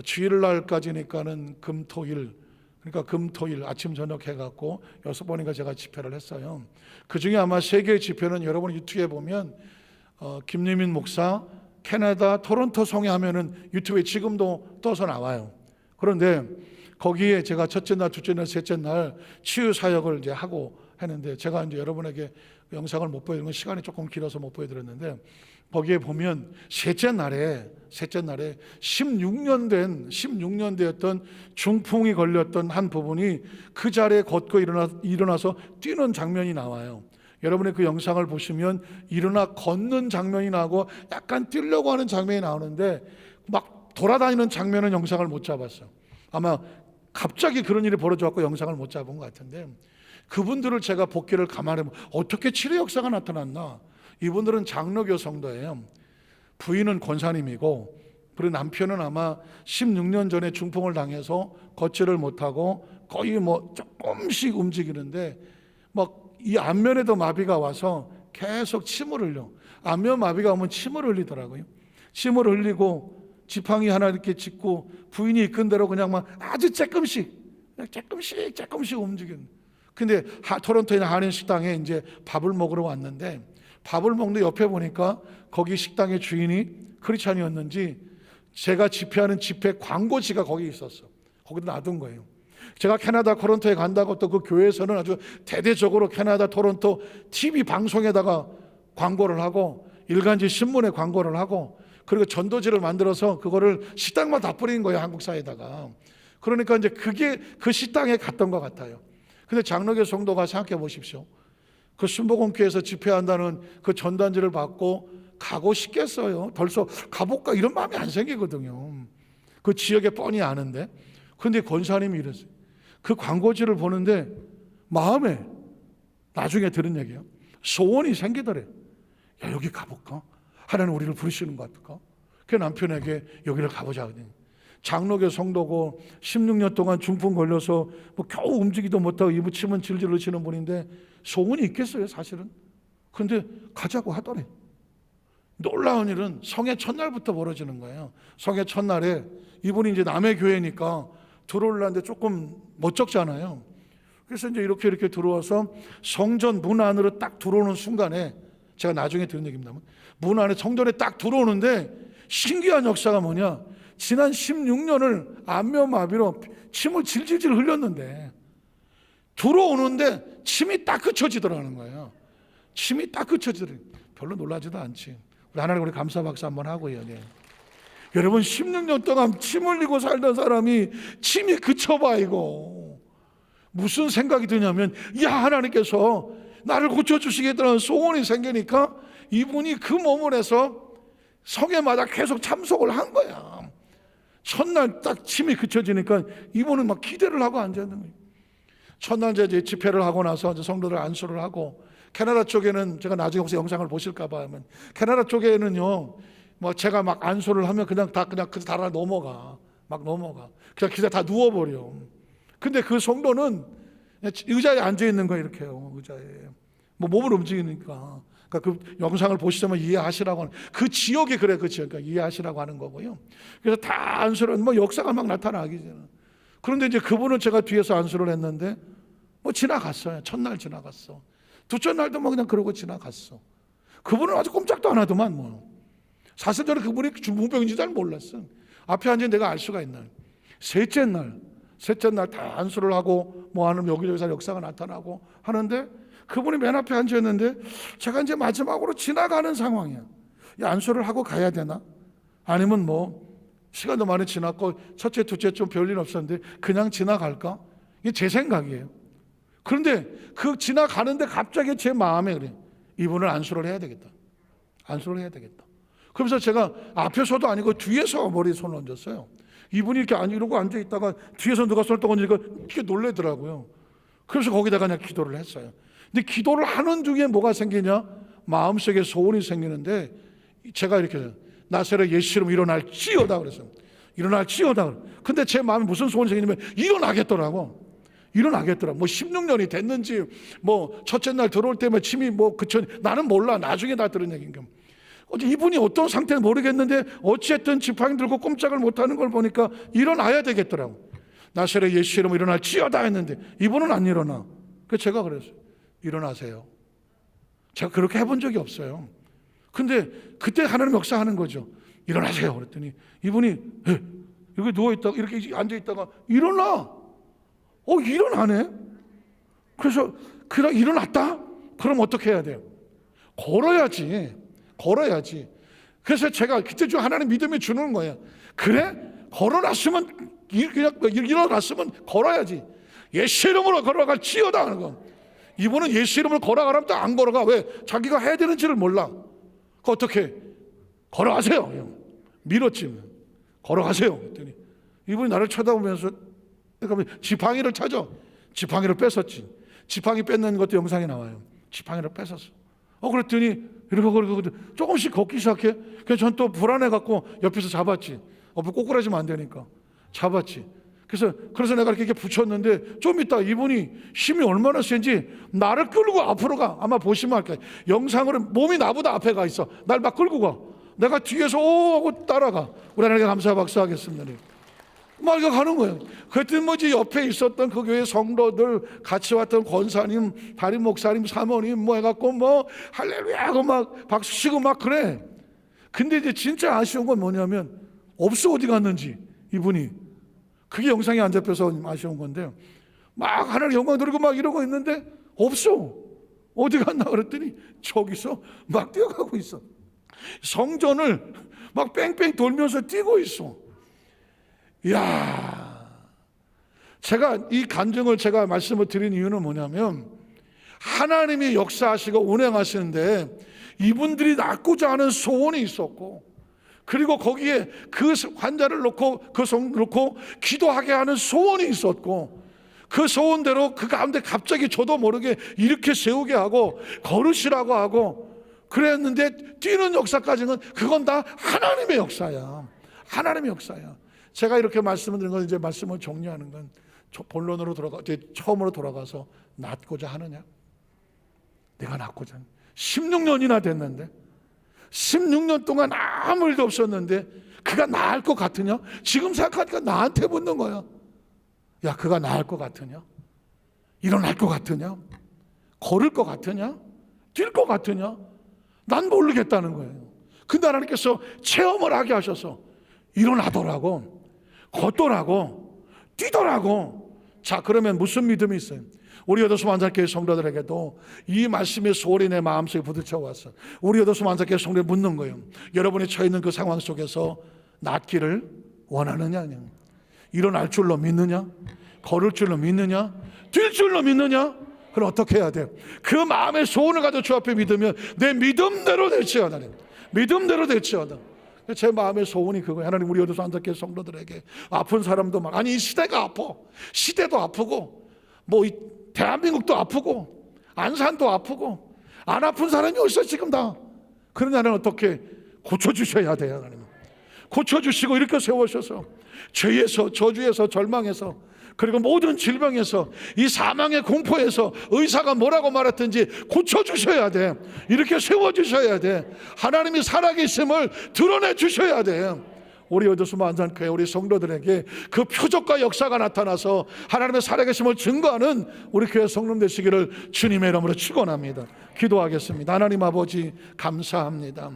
주일날까지니까는 금토일, 그러니까 금토일 아침 저녁 해갖고 6번인가 제가 집회를 했어요. 그 중에 아마 3개의 집회는 여러분 유튜브에 보면 김유민 목사 캐나다 토론토 성회 하면은 유튜브에 지금도 떠서 나와요. 그런데 거기에 제가 첫째 날, 둘째 날, 셋째 날 치유 사역을 이제 하고 했는데 제가 이제 여러분에게 영상을 못 보여드린 건 시간이 조금 길어서 못 보여드렸는데 거기에 보면 셋째 날에 16년 되었던 중풍이 걸렸던 한 부분이 그 자리에 걷고 일어나서 뛰는 장면이 나와요. 여러분의 그 영상을 보시면 일어나 걷는 장면이 나오고 약간 뛰려고 하는 장면이 나오는데 막 돌아다니는 장면은 영상을 못 잡았어요. 아마 갑자기 그런 일이 벌어져서 영상을 못 잡은 것 같은데 그분들을 제가 복귀를 감안해보면 어떻게 치료 역사가 나타났나. 이분들은 장로교 성도예요. 부인은 권사님이고 그리고 남편은 아마 16년 전에 중풍을 당해서 걷지를 못하고 거의 조금씩 움직이는데 막 이 안면에도 마비가 와서 계속 침을 흘려. 안면 마비가 오면 침을 흘리더라고요. 침을 흘리고 지팡이 하나 이렇게 짚고 부인이 이끈 대로 그냥 막 아주 조금씩 움직이는. 근데 토론토에 있는 한인 식당에 이제 밥을 먹으러 왔는데 밥을 먹는데 옆에 보니까 거기 식당의 주인이 크리스찬이었는지 제가 집회하는 집회 광고지가 거기 있었어. 거기다 놔둔 거예요. 제가 캐나다 토론토에 간다고 또 그 교회에서는 아주 대대적으로 캐나다 토론토 TV 방송에다가 광고를 하고 일간지 신문에 광고를 하고 그리고 전도지를 만들어서 그거를 식당마다 다 뿌린 거예요, 한국 사회에다가. 그러니까 이제 그게 그 식당에 갔던 것 같아요. 근데 장로교 성도가 생각해 보십시오. 그 순복음교회에서 집회한다는 그 전단지를 받고 가고 싶겠어요? 벌써 가볼까 이런 마음이 안 생기거든요. 그 지역에 뻔히 아는데. 근데 권사님이 이랬어요. 그 광고지를 보는데 마음에 나중에 들은 얘기예요. 소원이 생기더래. 야, 여기 가볼까? 하나님 우리를 부르시는 것 같을까? 그 남편에게 여기를 가보자. 장로교 성도고 16년 동안 중풍 걸려서 뭐 겨우 움직이도 못하고 이부침은 질질 흐르시는 분인데 소원이 있겠어요, 사실은? 근데 가자고 하더래. 놀라운 일은 성회 첫날부터 벌어지는 거예요. 성회 첫날에 이분이 이제 남의 교회니까 들어오려는데 조금 멋쩍잖아요. 그래서 이제 이렇게 들어와서 성전 문 안으로 딱 들어오는 순간에 제가 나중에 들은 얘기입니다. 문 안에 성전에 딱 들어오는데 신기한 역사가 뭐냐? 지난 16년을 안면마비로 침을 질질질 흘렸는데 들어오는데 침이 딱 그쳐지더라는 거예요. 침이 딱 그쳐지더라고요. 별로 놀라지도 않지. 하나님 우리 감사 박수 한번 하고요. 네. 여러분 16년 동안 침 흘리고 살던 사람이 침이 그쳐봐 이거. 무슨 생각이 드냐면 야 하나님께서 나를 고쳐주시겠다는 소원이 생기니까 이분이 그 몸을 해서 성회마다 계속 참석을 한 거야. 첫날 딱 침이 그쳐지니까 이분은 막 기대를 하고 앉아있는 거예요. 첫날 이제 집회를 하고 나서 이제 성도들 안수를 하고 캐나다 쪽에는 제가 나중에 혹시 영상을 보실까봐 하면 캐나다 쪽에는요 뭐 제가 막 안수를 하면 그냥 그 달아 넘어가 막 넘어가 그냥 기자 다 누워버려. 근데 그 성도는 의자에 앉아 있는 거예요. 이렇게요. 의자에 뭐 몸을 움직이니까. 그러니까 그 영상을 보시면 이해하시라고 하는 그 지역이 그래 그 지역 그러니까 이해하시라고 하는 거고요. 그래서 다 안수를 뭐 역사가 막 나타나기 전에. 그런데 이제 그분은 제가 뒤에서 안수를 했는데 뭐 지나갔어요. 첫날 지나갔어. 두째 날도 뭐 그냥 그러고 지나갔어. 그분은 아주 꼼짝도 안 하더만 뭐. 사실 저는 그분이 중풍병인지 잘 몰랐어. 앞에 앉은 내가 알 수가 있나요? 셋째 날 다 안수를 하고 뭐 하는 여기저기서 역사가 나타나고 하는데 그분이 맨 앞에 앉아 있는데 제가 이제 마지막으로 지나가는 상황이야. 이 안수를 하고 가야 되나? 아니면 뭐 시간도 많이 지났고 첫째, 둘째 좀 별일 없었는데 그냥 지나갈까? 이게 제 생각이에요. 그런데 그 지나가는데 갑자기 제 마음에 그래. 이분을 안수를 해야 되겠다. 안수를 해야 되겠다. 그러면서 제가 앞에서도 아니고 뒤에서 머리에 손을 얹었어요. 이분이 이렇게 이러고 앉아 있다가 뒤에서 누가 손을 얹으니까 이렇게 놀래더라고요. 그래서 거기다가 그냥 기도를 했어요. 근데 기도를 하는 중에 뭐가 생기냐? 마음속에 소원이 생기는데 제가 이렇게 해서 나사렛 예수 이름으로 일어날지어다 그랬어요. 일어날지어다. 근데 제 마음에 무슨 소원이 생기냐면 일어나겠더라고. 뭐 16년이 됐는지 뭐 첫째 날 들어올 때면 침이 뭐 그쳐 나는 몰라. 나중에 다 들은 얘기인가. 이분이 어떤 상태는 모르겠는데 어쨌든 지팡이 들고 꼼짝을 못하는 걸 보니까 일어나야 되겠더라고. 나사렛 예수 이름으로 일어날지어다 했는데 이분은 안 일어나. 그래서 제가 그랬어요. 일어나세요. 제가 그렇게 해본 적이 없어요. 근데 그때 하나님 역사하는 거죠. 일어나세요. 그랬더니 이분이 여기 누워있다가 이렇게 앉아있다가 일어나. 일어나네. 그래서 일어났다? 그럼 어떻게 해야 돼요? 걸어야지. 그래서 제가 그때 좀 하나님 믿음이 주는 거예요. 그래? 걸어놨으면 일어났으면 걸어야지. 예수 이름으로 걸어갈지어다 하는 거. 이분은 예수 이름으로 걸어가라면 또 안 걸어가. 왜? 자기가 해야 되는지를 몰라. 그 어떻게? 걸어가세요. 밀었지. 걸어가세요. 그랬더니 이분이 나를 쳐다보면서 지팡이를 찾아. 지팡이를 뺏었지. 지팡이 뺏는 것도 영상에 나와요. 지팡이를 뺏었어. 그랬더니 이렇게 조금씩 걷기 시작해. 그래서 전 또 불안해갖고 옆에서 잡았지. 꼬꾸라지면 안 되니까. 잡았지. 그래서 내가 이렇게 붙였는데 좀 있다 이분이 힘이 얼마나 센지 나를 끌고 앞으로 가. 아마 보시면 알 거예요. 영상으로 몸이 나보다 앞에 가 있어. 날 막 끌고 가. 내가 뒤에서 하고 따라가. 우리 하나님께 감사 박수하겠습니다. 막 이거 가는 거예요. 그랬더니 뭐지 옆에 있었던 그 교회 성도들 같이 왔던 권사님, 담임 목사님, 사모님 뭐 해갖고 뭐 할렐루야 하고 막 박수 치고 막 그래. 근데 이제 진짜 아쉬운 건 뭐냐면 없어. 어디 갔는지 이분이. 그게 영상에 안 잡혀서 아쉬운 건데요. 막 하나님 영광 돌리고 막 이러고 있는데 없어. 어디 갔나 그랬더니 저기서 막 뛰어가고 있어. 성전을 막 뺑뺑 돌면서 뛰고 있어. 이야, 제가 이 간증을 제가 말씀을 드린 이유는 뭐냐면 하나님이 역사하시고 운행하시는데 이분들이 낳고자 하는 소원이 있었고, 그리고 거기에 그 환자를 놓고 그 성 놓고 기도하게 하는 소원이 있었고, 그 소원대로 그 가운데 갑자기 저도 모르게 이렇게 세우게 하고 걸으시라고 하고 그랬는데 뛰는 역사까지는 그건 다 하나님의 역사야. 하나님의 역사야. 제가 이렇게 말씀을 드린 건 이제 말씀을 정리하는 건 본론으로 처음으로 돌아가서 낳고자 하느냐? 내가 낳고자 하느냐? 16년이나 됐는데 16년 동안 아무 일도 없었는데 그가 나을 것 같으냐? 지금 생각하니까 나한테 묻는 거야. 야, 그가 나을 것 같으냐? 일어날 것 같으냐? 걸을 것 같으냐? 뛸 것 같으냐? 난 모르겠다는 거예요. 근데 하나님께서 체험을 하게 하셔서 일어나더라고, 걷더라고, 뛰더라고. 자, 그러면 무슨 믿음이 있어요? 우리 여도수 만삭교회 성도들에게도 이 말씀의 소원이 내 마음속에 부딪혀 왔어. 우리 여도수 만삭교회 성도에 묻는 거예요. 여러분이 처해 있는 그 상황 속에서 낫기를 원하느냐? 일어날 줄로 믿느냐? 걸을 줄로 믿느냐? 뛸 줄로 믿느냐? 그럼 어떻게 해야 돼요? 그 마음의 소원을 가지고 주 앞에 믿으면 내 믿음대로 될지어다. 믿음대로 될지어다. 제 마음의 소원이 그거예요. 하나님, 우리 여도수 안삭교회 성도들에게 아픈 사람도 막, 아니 이 시대가 아파. 시대도 아프고 뭐 이 대한민국도 아프고 안산도 아프고 안 아픈 사람이 어디서 지금 다. 그러냐, 하나님 어떻게 고쳐주셔야 돼요. 하나님 고쳐주시고 이렇게 세우셔서 죄에서 저주에서 절망에서 그리고 모든 질병에서 이 사망의 공포에서 의사가 뭐라고 말했든지 고쳐주셔야 돼. 이렇게 세워주셔야 돼. 하나님이 살아계심을 드러내주셔야 돼. 우리 여도수 만삭교회 우리 성도들에게 그 표적과 역사가 나타나서 하나님의 살아계심을 증거하는 우리 교회 성령 되시기를 주님의 이름으로 축원합니다. 기도하겠습니다. 하나님 아버지 감사합니다.